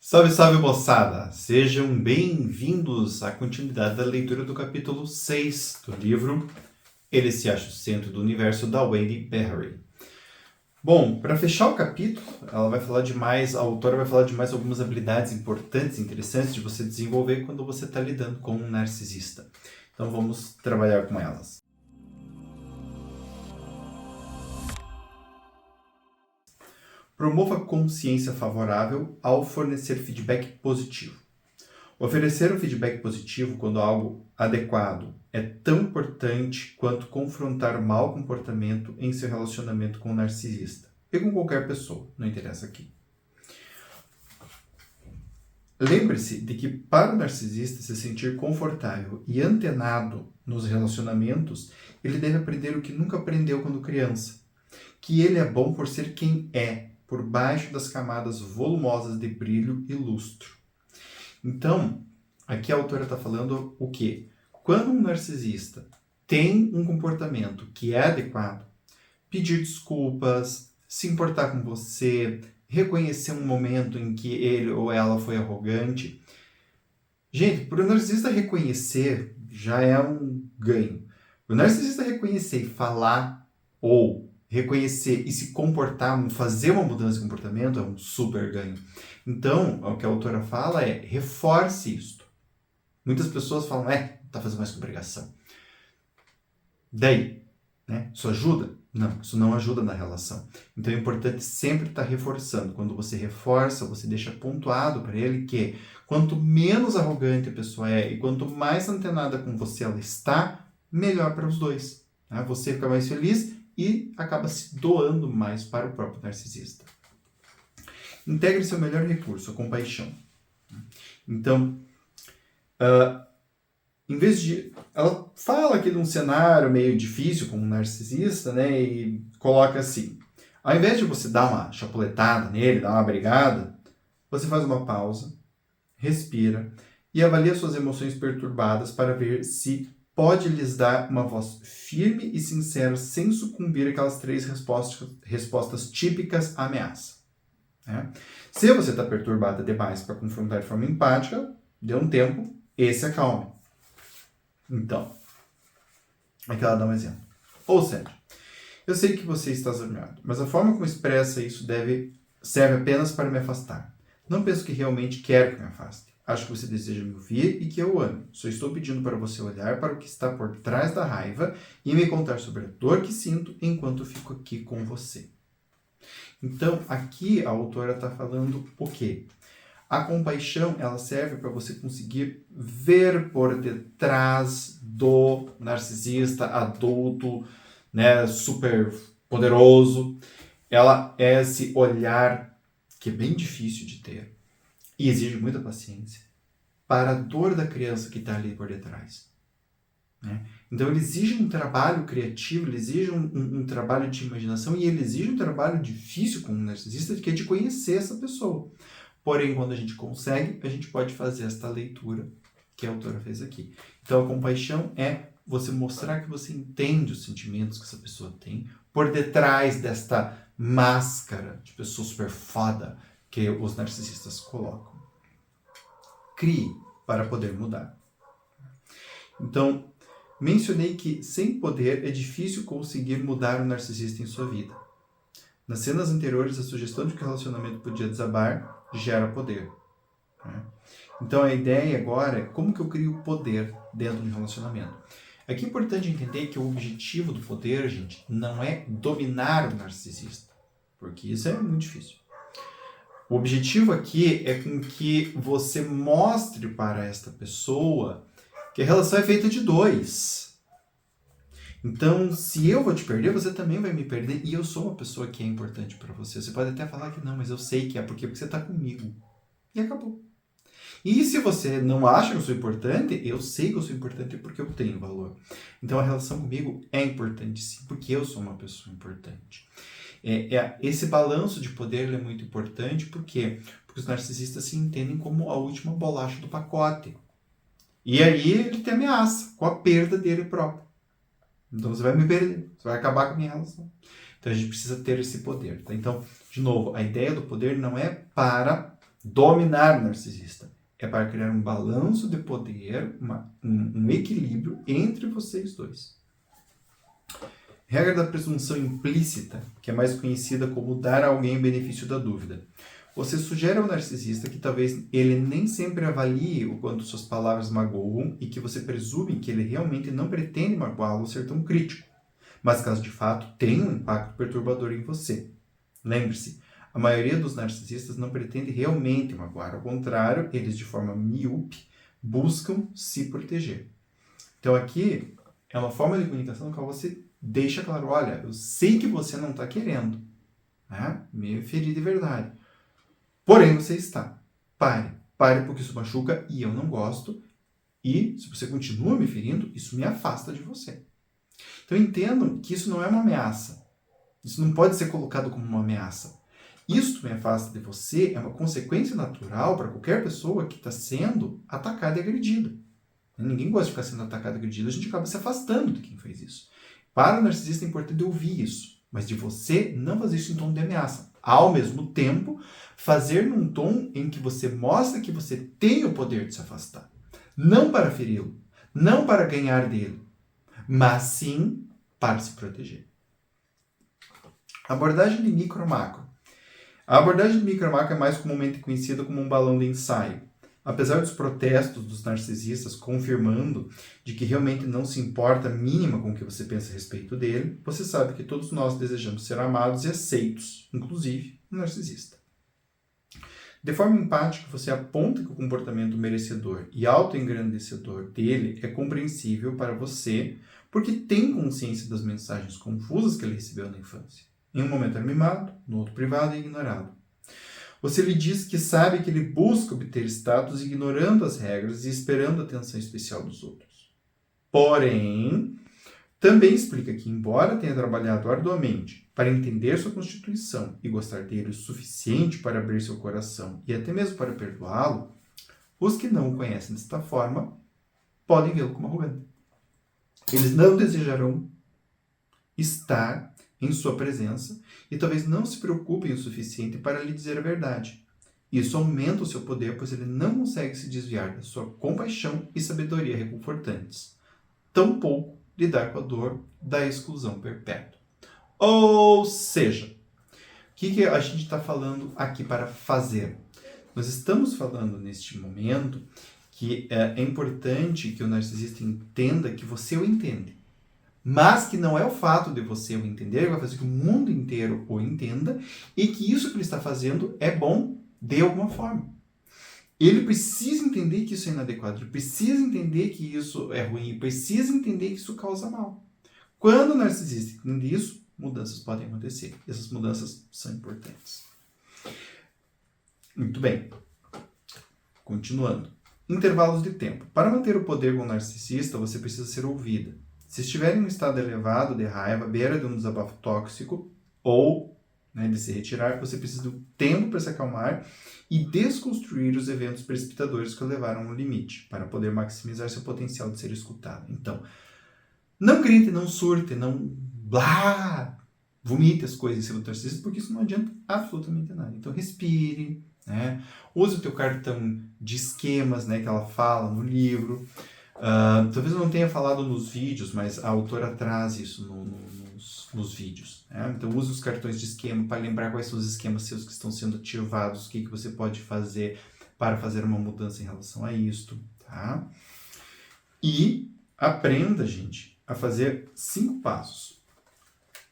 Salve, salve, moçada! Sejam bem-vindos à continuidade da leitura do capítulo 6 do livro Ele se acha o centro do universo, da Wendy Berry. Bom, para fechar o capítulo, ela vai falar demais, a autora vai falar de mais algumas habilidades importantes e interessantes de você desenvolver quando você está lidando com um narcisista. Então vamos trabalhar com elas. Promova consciência favorável ao fornecer feedback positivo. Oferecer um feedback positivo quando algo adequado é tão importante quanto confrontar o mau comportamento em seu relacionamento com o narcisista. E com qualquer pessoa, não interessa aqui. Lembre-se de que para o narcisista se sentir confortável e antenado nos relacionamentos, ele deve aprender o que nunca aprendeu quando criança. Que ele é bom por ser quem é, por baixo das camadas volumosas de brilho e lustro. Então, aqui a autora está falando o quê? Quando um narcisista tem um comportamento que é adequado, pedir desculpas, se importar com você, reconhecer um momento em que ele ou ela foi arrogante. Gente, para o narcisista reconhecer já é um ganho. O narcisista reconhecer e falar ou reconhecer e se comportar, fazer uma mudança de comportamento é um super ganho. Então, o que a autora fala é, reforce isto. Muitas pessoas falam, tá fazendo mais que obrigação. Daí, né? Isso ajuda? Não, isso não ajuda na relação. Então é importante sempre estar reforçando. Quando você reforça, você deixa pontuado para ele que quanto menos arrogante a pessoa é e quanto mais antenada com você ela está, melhor para os dois. Né? Você fica mais feliz e acaba se doando mais para o próprio narcisista. Integre seu melhor recurso, a compaixão. Então, em vez de... Ela fala aqui de um cenário meio difícil com um narcisista, né? E coloca assim, ao invés de você dar uma chapuletada nele, dar uma brigada, você faz uma pausa, respira e avalia suas emoções perturbadas para ver se pode lhes dar uma voz firme e sincera sem sucumbir àquelas 3 respostas típicas à ameaça. Né? Se você está perturbada demais para confrontar de forma empática, dê um tempo e se acalme. Então, aqui ela dá um exemplo. Ou seja, eu sei que você está zangado, mas a forma como expressa isso serve apenas para me afastar. Não penso que realmente quer que me afaste. Acho que você deseja me ouvir e que eu o ame. Só estou pedindo para você olhar para o que está por trás da raiva e me contar sobre a dor que sinto enquanto fico aqui com você. Então, aqui a autora está falando o quê? A compaixão, ela serve para você conseguir ver por detrás do narcisista adulto, né, super poderoso. Ela é esse olhar que é bem difícil de ter e exige muita paciência para a dor da criança que está ali por detrás. Né? Então ele exige um trabalho criativo, ele exige um trabalho de imaginação e ele exige um trabalho difícil com um narcisista, que é de conhecer essa pessoa. Porém, quando a gente consegue, a gente pode fazer esta leitura que a autora fez aqui. Então a compaixão é você mostrar que você entende os sentimentos que essa pessoa tem por detrás desta máscara de pessoa super foda que os narcisistas colocam. Crie para poder mudar. Então, mencionei que sem poder é difícil conseguir mudar o narcisista em sua vida. Nas cenas anteriores, a sugestão de que o relacionamento podia desabar gera poder. Né? Então, a ideia agora é como que eu crio poder dentro de um relacionamento. Aqui é importante entender que o objetivo do poder, gente, não é dominar o narcisista, porque isso é muito difícil. O objetivo aqui é com que você mostre para esta pessoa que a relação é feita de 2. Então, se eu vou te perder, você também vai me perder. E eu sou uma pessoa que é importante para você. Você pode até falar que não, mas eu sei que é. Porque você está comigo. E acabou. E se você não acha que eu sou importante, eu sei que eu sou importante porque eu tenho valor. Então, a relação comigo é importante sim, porque eu sou uma pessoa importante. Esse balanço de poder é muito importante, por quê? Porque os narcisistas se entendem como a última bolacha do pacote. E aí ele te ameaça com a perda dele próprio. Então você vai me perder, você vai acabar com a minha relação. Então a gente precisa ter esse poder. Tá? Então, de novo, a ideia do poder não é para Dominar o narcisista é para criar um balanço de poder, um equilíbrio entre vocês dois. Regra da presunção implícita, que é mais conhecida como dar a alguém o benefício da dúvida. Você sugere ao narcisista que talvez ele nem sempre avalie o quanto suas palavras magoam e que você presume que ele realmente não pretende magoá-lo ou ser tão crítico, mas caso de fato tenha um impacto perturbador em você. Lembre-se, a maioria dos narcisistas não pretende realmente magoar, ao contrário, eles de forma míope buscam se proteger. Então aqui é uma forma de comunicação na qual você deixa claro, olha, eu sei que você não está querendo, né? Me ferir de verdade. Porém, você está. Pare porque isso machuca e eu não gosto. E se você continua me ferindo, isso me afasta de você. Então entendam que isso não é uma ameaça. Isso não pode ser colocado como uma ameaça. Isso me afasta de você é uma consequência natural para qualquer pessoa que está sendo atacada e agredida. Ninguém gosta de ficar sendo atacado e agredido, a gente acaba se afastando de quem fez isso. Para o narcisista é importante ouvir isso, mas de você não fazer isso em tom de ameaça. Ao mesmo tempo, fazer num tom em que você mostra que você tem o poder de se afastar. Não para feri-lo, não para ganhar dele, mas sim para se proteger. Abordagem de micro-macro. A abordagem de micro-macro é mais comumente conhecida como um balão de ensaio. Apesar dos protestos dos narcisistas confirmando de que realmente não se importa a mínima com o que você pensa a respeito dele, você sabe que todos nós desejamos ser amados e aceitos, inclusive o narcisista. De forma empática, você aponta que o comportamento merecedor e autoengrandecedor dele é compreensível para você porque tem consciência das mensagens confusas que ele recebeu na infância. Em um momento era mimado, no outro privado e ignorado. Você lhe diz que sabe que ele busca obter status ignorando as regras e esperando a atenção especial dos outros. Porém, também explica que, embora tenha trabalhado arduamente para entender sua constituição e gostar dele o suficiente para abrir seu coração e até mesmo para perdoá-lo, os que não o conhecem desta forma podem vê-lo como arrogante. Eles não desejarão estar em sua presença e talvez não se preocupem o suficiente para lhe dizer a verdade. Isso aumenta o seu poder, pois ele não consegue se desviar da sua compaixão e sabedoria reconfortantes. Tampouco lidar com a dor da exclusão perpétua. Ou seja, o que a gente está falando aqui para fazer? Nós estamos falando neste momento que é importante que o narcisista entenda que você o entende. Mas que não é o fato de você o entender que vai fazer que o mundo inteiro o entenda e que isso que ele está fazendo é bom de alguma forma. Ele precisa entender que isso é inadequado, ele precisa entender que isso é ruim, ele precisa entender que isso causa mal. Quando o narcisista entende isso, mudanças podem acontecer. Essas mudanças são importantes. Muito bem. Continuando. Intervalos de tempo. Para manter o poder com o narcisista, você precisa ser ouvida. Se estiver em um estado elevado de raiva, à beira de um desabafo tóxico, ou de se retirar, você precisa de um tempo para se acalmar e desconstruir os eventos precipitadores que o levaram ao limite, para poder maximizar seu potencial de ser escutado. Então, não grite, não surte, não vomite as coisas em cima do narcisista, porque isso não adianta absolutamente nada. Então, respire, use o teu cartão de esquemas, que ela fala no livro. Talvez eu não tenha falado nos vídeos, mas a autora traz isso nos vídeos. Então use os cartões de esquema para lembrar quais são os esquemas seus que estão sendo ativados, o que você pode fazer para fazer uma mudança em relação a isto. Tá? E aprenda, gente, a fazer 5 passos.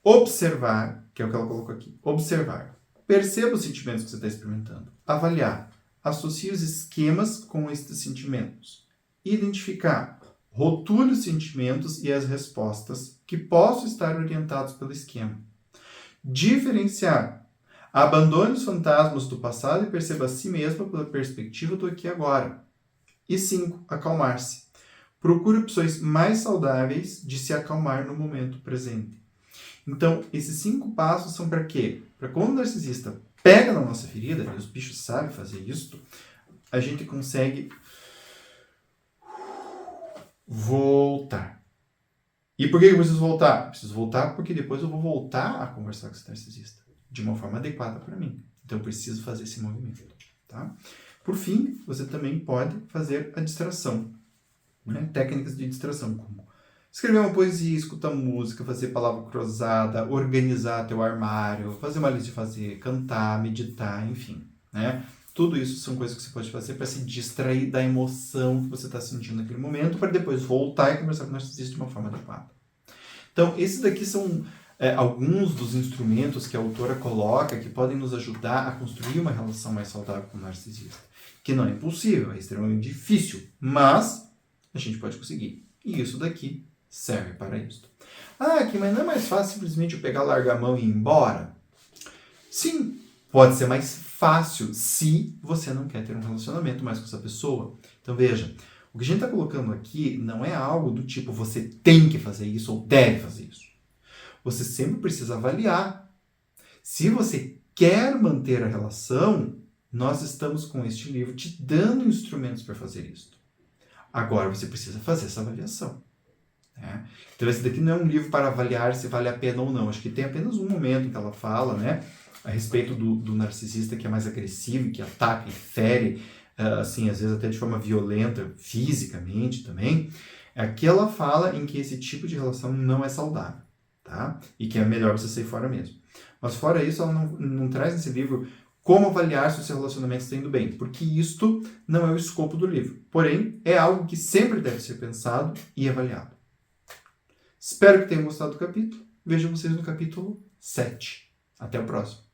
Observar, que é o que ela colocou aqui. Observar. Perceba os sentimentos que você está experimentando. Avaliar. Associe os esquemas com estes sentimentos. Identificar, rotule os sentimentos e as respostas que possam estar orientados pelo esquema. Diferenciar, abandone os fantasmas do passado e perceba a si mesmo pela perspectiva do aqui e agora. E 5, acalmar-se. Procure opções mais saudáveis de se acalmar no momento presente. Então, esses 5 passos são para quê? Para quando o narcisista pega na nossa ferida, e os bichos sabem fazer isso, a gente consegue voltar. E por que eu preciso voltar? Eu preciso voltar porque depois eu vou voltar a conversar com esse narcisista de uma forma adequada para mim. Então eu preciso fazer esse movimento. tá? Por fim, você também pode fazer a distração, né? Técnicas de distração, como escrever uma poesia, escutar música, fazer palavra cruzada, organizar teu armário, fazer uma lista de fazer, cantar, meditar, enfim, né? Tudo isso são coisas que você pode fazer para se distrair da emoção que você está sentindo naquele momento, para depois voltar e conversar com o narcisista de uma forma adequada. Então, esses daqui são alguns dos instrumentos que a autora coloca que podem nos ajudar a construir uma relação mais saudável com o narcisista. Que não é impossível, é extremamente difícil, mas a gente pode conseguir. E isso daqui serve para isso. Ah, aqui, mas não é mais fácil simplesmente eu pegar, largar a mão e ir embora? Sim, pode ser mais fácil se você não quer ter um relacionamento mais com essa pessoa. Então veja, o que a gente está colocando aqui não é algo do tipo você tem que fazer isso ou deve fazer isso. Você sempre precisa avaliar. Se você quer manter a relação, nós estamos com este livro te dando instrumentos para fazer isso. Agora você precisa fazer essa avaliação. Né? Então esse daqui não é um livro para avaliar se vale a pena ou não. Acho que tem apenas um momento em que ela fala, né, a respeito do narcisista que é mais agressivo, que ataca e fere, assim, às vezes até de forma violenta, fisicamente também. Aqui ela fala em que esse tipo de relação não é saudável, tá? E que é melhor você sair fora mesmo. Mas fora isso, ela não traz nesse livro como avaliar se o seu relacionamento está indo bem, porque isto não é o escopo do livro. Porém, é algo que sempre deve ser pensado e avaliado. Espero que tenham gostado do capítulo. Vejo vocês no capítulo 7. Até o próximo.